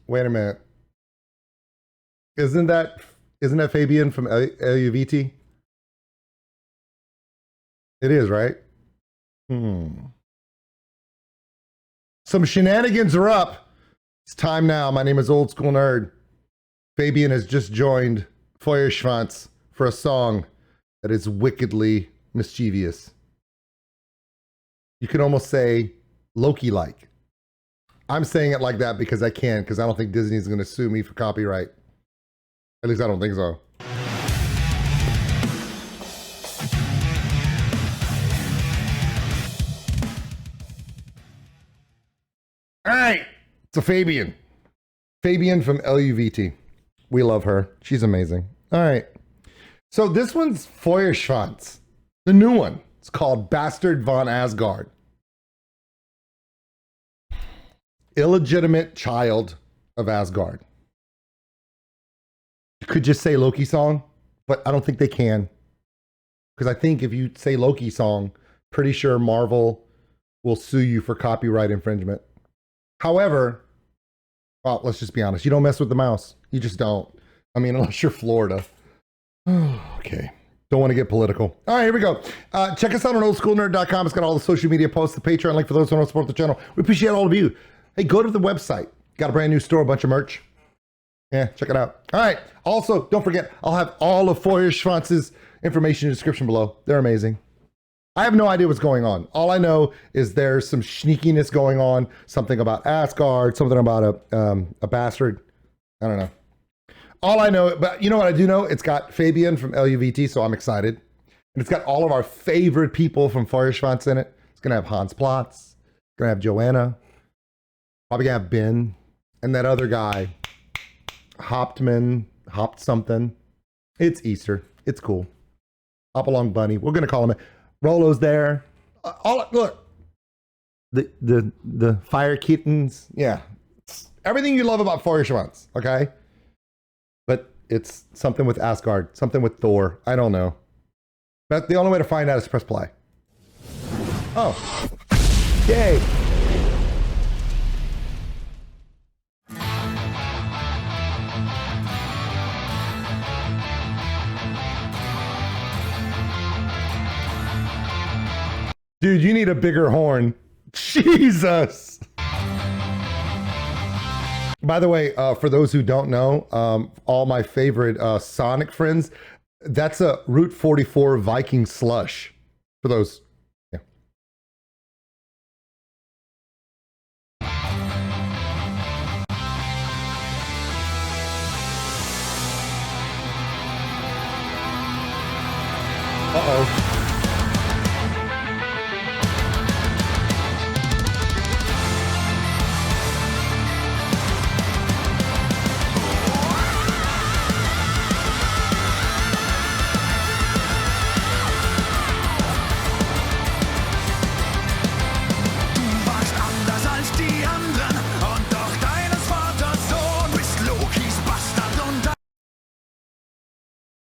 Wait a minute. Isn't that Fabienne from Eluveitie? It is, right? Some shenanigans are up. It's time now. My name is Old School Nerd. Fabienne has just joined Feuerschwanz for a song that is wickedly mischievous. You could almost say Loki-like. I'm saying it like that because I can, because I don't think Disney's going to sue me for copyright. At least I don't think so. All right, so Fabienne from Eluveitie. We love her. She's amazing. All right, so this one's Feuerschwanz, the new one. It's called Bastard von Asgard. Illegitimate child of Asgard. You could just say Loki song, but I don't think they can. Because I think if you say Loki song, pretty sure Marvel will sue you for copyright infringement. However, well, let's just be honest. You don't mess with the mouse. You just don't. I mean, unless you're Florida. Okay. Don't want to get political. All right, here we go. Check us out on oldschoolnerd.com. It's got all the social media posts, the Patreon link for those who want to support the channel. We appreciate all of you. Hey, go to the website. Got a brand new store, a bunch of merch. Yeah, check it out. All right. Also, don't forget, I'll have all of Feuerschwanz's information in the description below. They're amazing. I have no idea what's going on. All I know is there's some sneakiness going on. Something about Asgard, something about a bastard. I don't know. All I know, but you know what I do know? It's got Fabienne from Eluveitie, so I'm excited. And it's got all of our favorite people from Feuerschwanz in it. It's going to have Hans Plotz. It's going to have Joanna. Probably going to have Ben. And that other guy, Hopped something. It's Easter. It's cool. Hop along bunny. We're going to call him. Rolo's there. Look. The fire kittens. Yeah. It's everything you love about Feuerschwanz. Okay. But it's something with Asgard, something with Thor. I don't know. But the only way to find out is to press play. Oh. Yay. Dude, you need a bigger horn. Jesus. By the way, for those who don't know, all my favorite Sonic friends, that's a Route 44 Viking slush. For those, yeah. Uh-oh.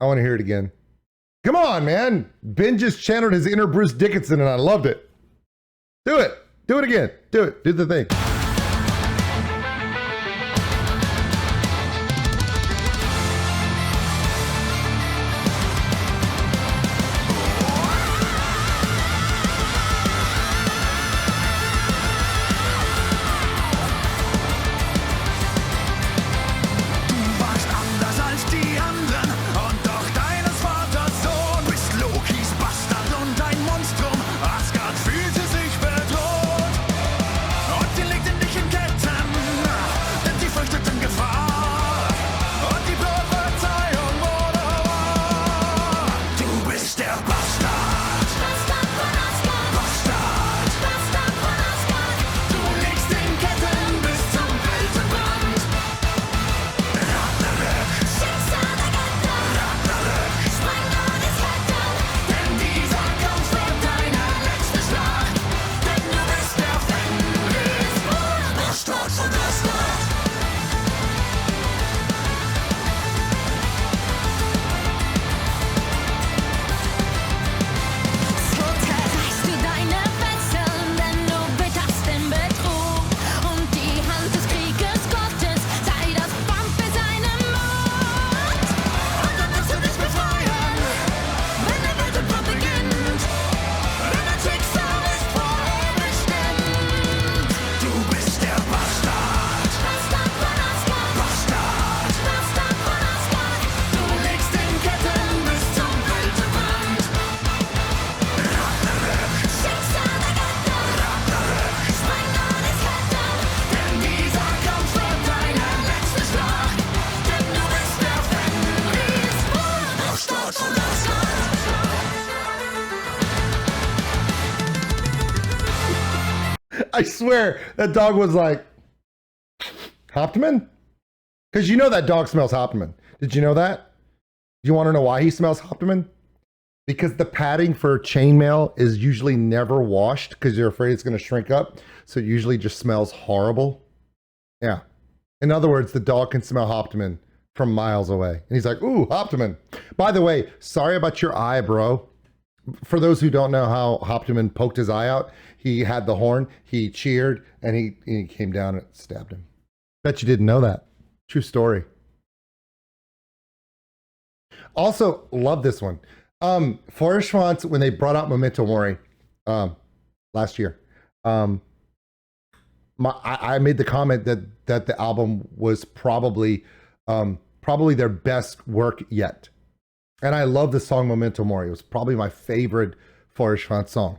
I want to hear it again. Come on, man. Ben just channeled his inner Bruce Dickinson and I loved it. Do it. Do it again. Do it. Do the thing. Asgard fühlte sich bedroht und die I swear that dog was like, Hauptmann? Because you know that dog smells Hauptmann. Did you know that? Do you want to know why he smells Hauptmann? Because the padding for chainmail is usually never washed because you're afraid it's going to shrink up. So it usually just smells horrible. Yeah. In other words, the dog can smell Hauptmann from miles away. And he's like, ooh, Hauptmann. By the way, sorry about your eye, bro. For those who don't know how Hauptmann poked his eye out, he had the horn, he cheered, and he came down and stabbed him. Bet you didn't know that. True story. Also, love this one. Feuerschwanz, when they brought out Memento Mori last year, I made the comment that the album was probably their best work yet. And I love the song Memento Mori. It was probably my favorite Feuerschwanz song.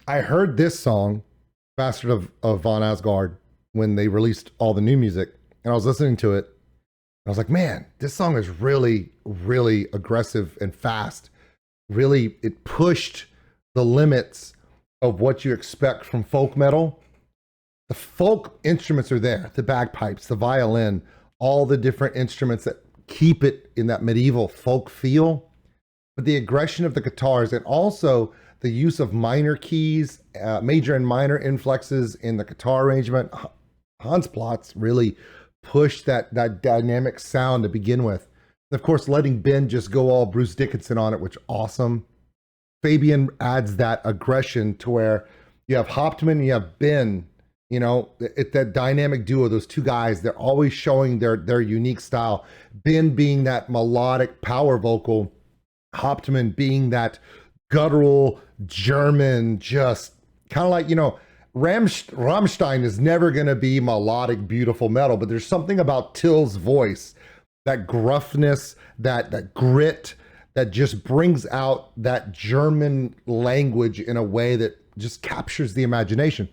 I heard this song, Bastard of Von Asgard, when they released all the new music, and I was listening to it. I was like, man, this song is really, really aggressive and fast. Really, it pushed the limits of what you expect from folk metal. The folk instruments are there, the bagpipes, the violin, all the different instruments that keep it in that medieval folk feel. But the aggression of the guitars and also the use of minor keys, major and minor inflexes in the guitar arrangement. Hans Plotz really pushed that dynamic sound to begin with. And of course, letting Ben just go all Bruce Dickinson on it, which awesome. Fabienne adds that aggression to where you have Hauptmann, you have Ben, you know, that dynamic duo, those two guys, they're always showing their unique style. Ben being that melodic power vocal, Hauptmann being that guttural German, just kind of like, you know, Rammstein is never going to be melodic, beautiful metal, but there's something about Till's voice, that gruffness, that grit, that just brings out that German language in a way that just captures the imagination.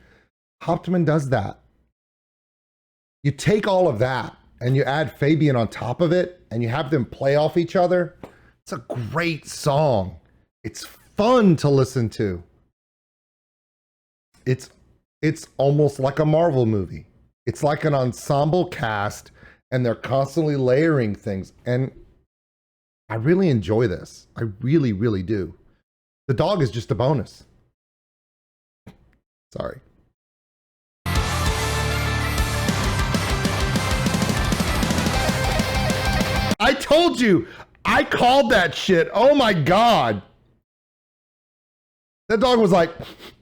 Hauptmann does that. You take all of that and you add Fabienne on top of it and you have them play off each other. It's a great song. It's fun to listen to. It's almost like a Marvel movie. It's like an ensemble cast and they're constantly layering things. And I really enjoy this. I really, really do. The dog is just a bonus. Sorry. I told you, I called that shit. Oh my God. That dog was like,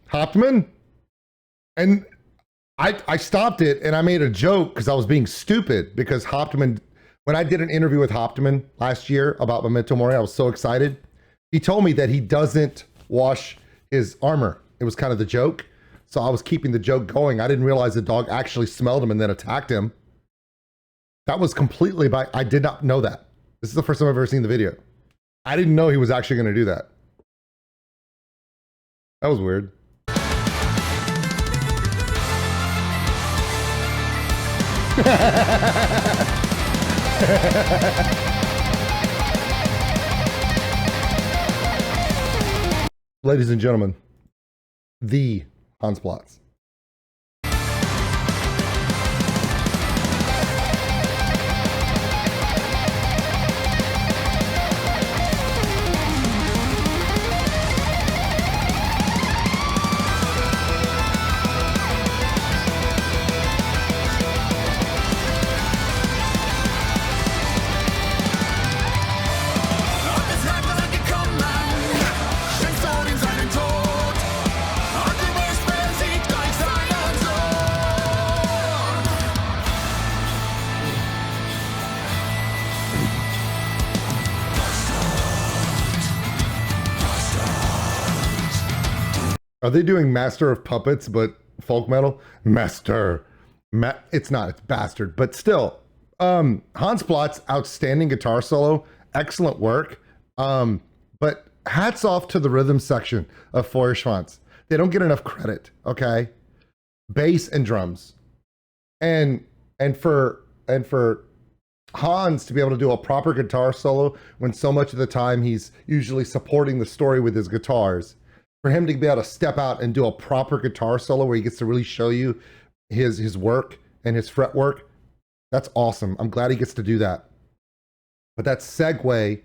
Hauptmann? And I stopped it and I made a joke because I was being stupid because Hauptmann, when I did an interview with Hauptmann last year about Memento Mori, I was so excited. He told me that he doesn't wash his armor. It was kind of the joke. So I was keeping the joke going. I didn't realize the dog actually smelled him and then attacked him. That was completely I did not know that. This is the first time I've ever seen the video. I didn't know he was actually going to do that. That was weird. Ladies and gentlemen, the Hans Plotz. Are they doing Master of Puppets, but folk metal? It's not, it's Bastard, but still. Hans Plotz, outstanding guitar solo, excellent work. But hats off to the rhythm section of Feuerschwanz. They don't get enough credit, okay? Bass and drums. And for Hans to be able to do a proper guitar solo when so much of the time he's usually supporting the story with his guitars. for him to be able to step out and do a proper guitar solo where he gets to really show you his work and his fret work, that's awesome. I'm glad he gets to do that. But that segue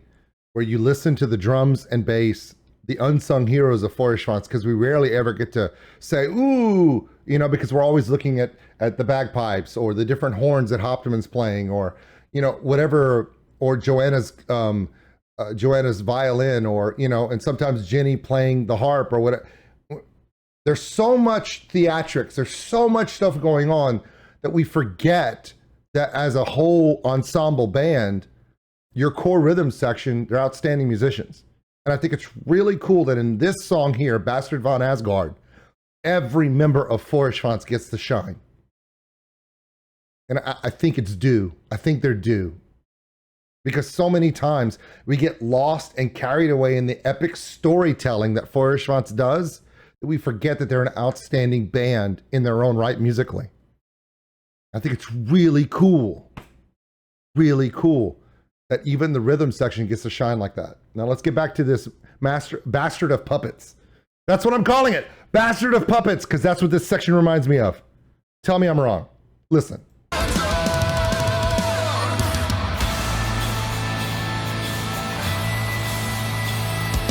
where you listen to the drums and bass, the unsung heroes of Feuerschwanz, because we rarely ever get to say, ooh, you know, because we're always looking at the bagpipes or the different horns that Hauptmann's playing, or, you know, whatever, or Joanna's violin, or, you know, and sometimes Jenny playing the harp or whatever. There's so much theatrics, there's so much stuff going on that we forget that as a whole ensemble band, your core rhythm section, they're outstanding musicians. And I think it's really cool that in this song here, Bastard von Asgard, every member of Feuerschwanz gets to shine. And I think it's due. I think they're due. Because so many times we get lost and carried away in the epic storytelling that Feuerschwanz does, that we forget that they're an outstanding band in their own right musically. I think it's really cool. Really cool that even the rhythm section gets to shine like that. Now let's get back to this Bastard of Puppets. That's what I'm calling it. Bastard of Puppets, because that's what this section reminds me of. Tell me I'm wrong. Listen.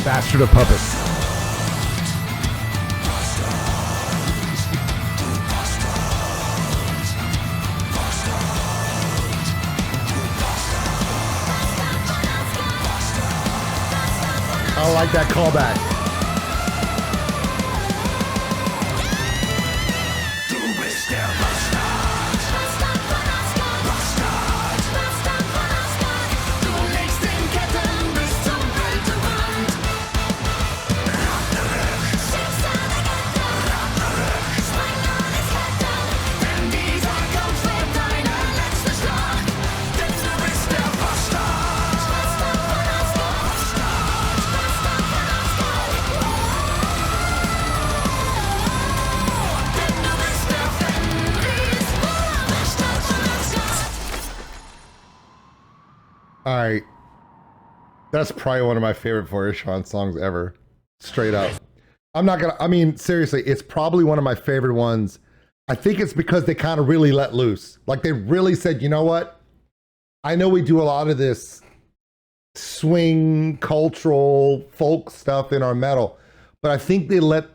Bastard of Puppets. I like that callback. All right, that's probably one of my favorite Feuerschwanz songs ever, straight up. I'm not gonna, I mean, seriously, it's probably one of my favorite ones. I think it's because they kind of really let loose. Like they really said, you know what? I know we do a lot of this swing, cultural, folk stuff in our metal, but I think they let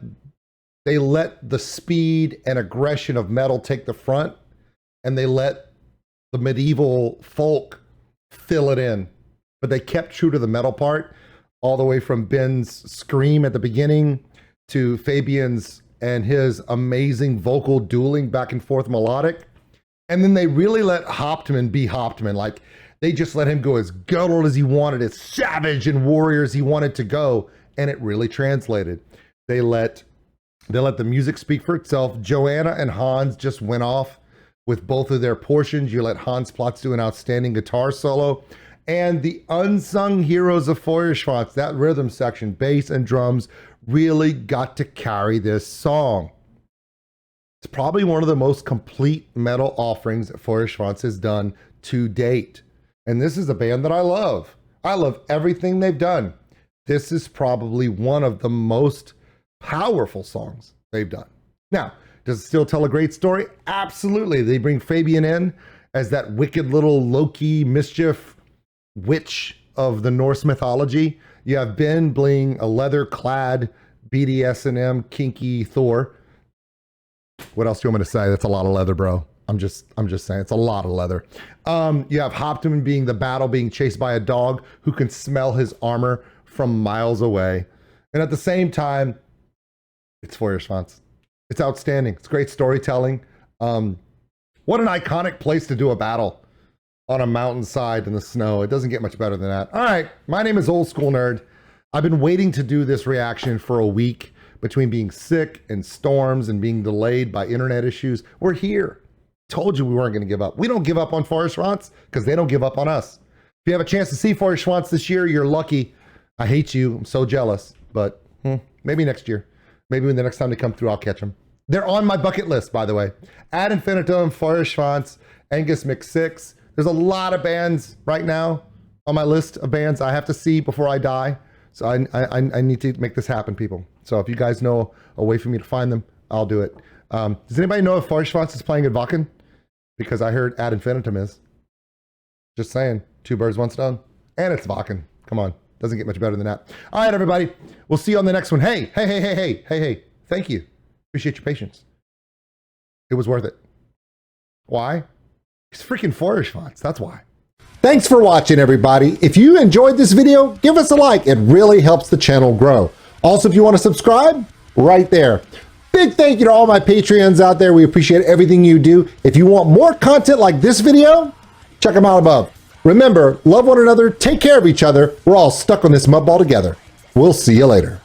the speed and aggression of metal take the front, and they let the medieval folk fill it in. But they kept true to the metal part, all the way from Ben's scream at the beginning to Fabienne's and his amazing vocal dueling back and forth melodic. And then they really let Hauptmann be Hauptmann. Like they just let him go as guttural as he wanted, as savage and warrior as he wanted to go. And it really translated. They let the music speak for itself. Joanna and Hans just went off with both of their portions. You let Hans Plotz do an outstanding guitar solo. And the unsung heroes of Feuerschwanz, that rhythm section, bass and drums, really got to carry this song. It's probably one of the most complete metal offerings that Feuerschwanz has done to date. And this is a band that I love. I love everything they've done. This is probably one of the most powerful songs they've done. Now, does it still tell a great story? Absolutely. They bring Fabienne in as that wicked little Loki mischief witch of the Norse mythology. You have Ben being a leather-clad BDSM kinky Thor. What else do you want me to say? That's a lot of leather, bro. I'm just saying it's a lot of leather. You have Hauptmann being the battle, being chased by a dog who can smell his armor from miles away. And at the same time, it's Feuerschwanz. It's outstanding. It's great storytelling. What an iconic place to do a battle on a mountainside in the snow. It doesn't get much better than that. All right, my name is Old School Nerd. I've been waiting to do this reaction for a week between being sick and storms and being delayed by internet issues. We're here. Told you we weren't going to give up. We don't give up on Feuerschwanz because they don't give up on us. If you have a chance to see Feuerschwanz this year, you're lucky. I hate you. I'm so jealous. But maybe next year. Maybe when the next time they come through, I'll catch them. They're on my bucket list, by the way. Ad Infinitum, Feuerschwanz, Angus Mc6. There's a lot of bands right now on my list of bands I have to see before I die. So I need to make this happen, people. So if you guys know a way for me to find them, I'll do it. Does anybody know if Feuerschwanz is playing at Viking? Because I heard Ad Infinitum is. Just saying, 2 birds, 1 stone. And it's Viking. Come on. Doesn't get much better than that. All right, everybody. We'll see you on the next one. Hey. Thank you. Appreciate your patience. It was worth it. Why? It's freaking Feuerschwanz. That's why. Thanks for watching, everybody. If you enjoyed this video, give us a like. It really helps the channel grow. Also, if you want to subscribe, right there. Big thank you to all my Patreons out there. We appreciate everything you do. If you want more content like this video, check them out above. Remember, love one another, take care of each other. We're all stuck on this mud ball together. We'll see you later.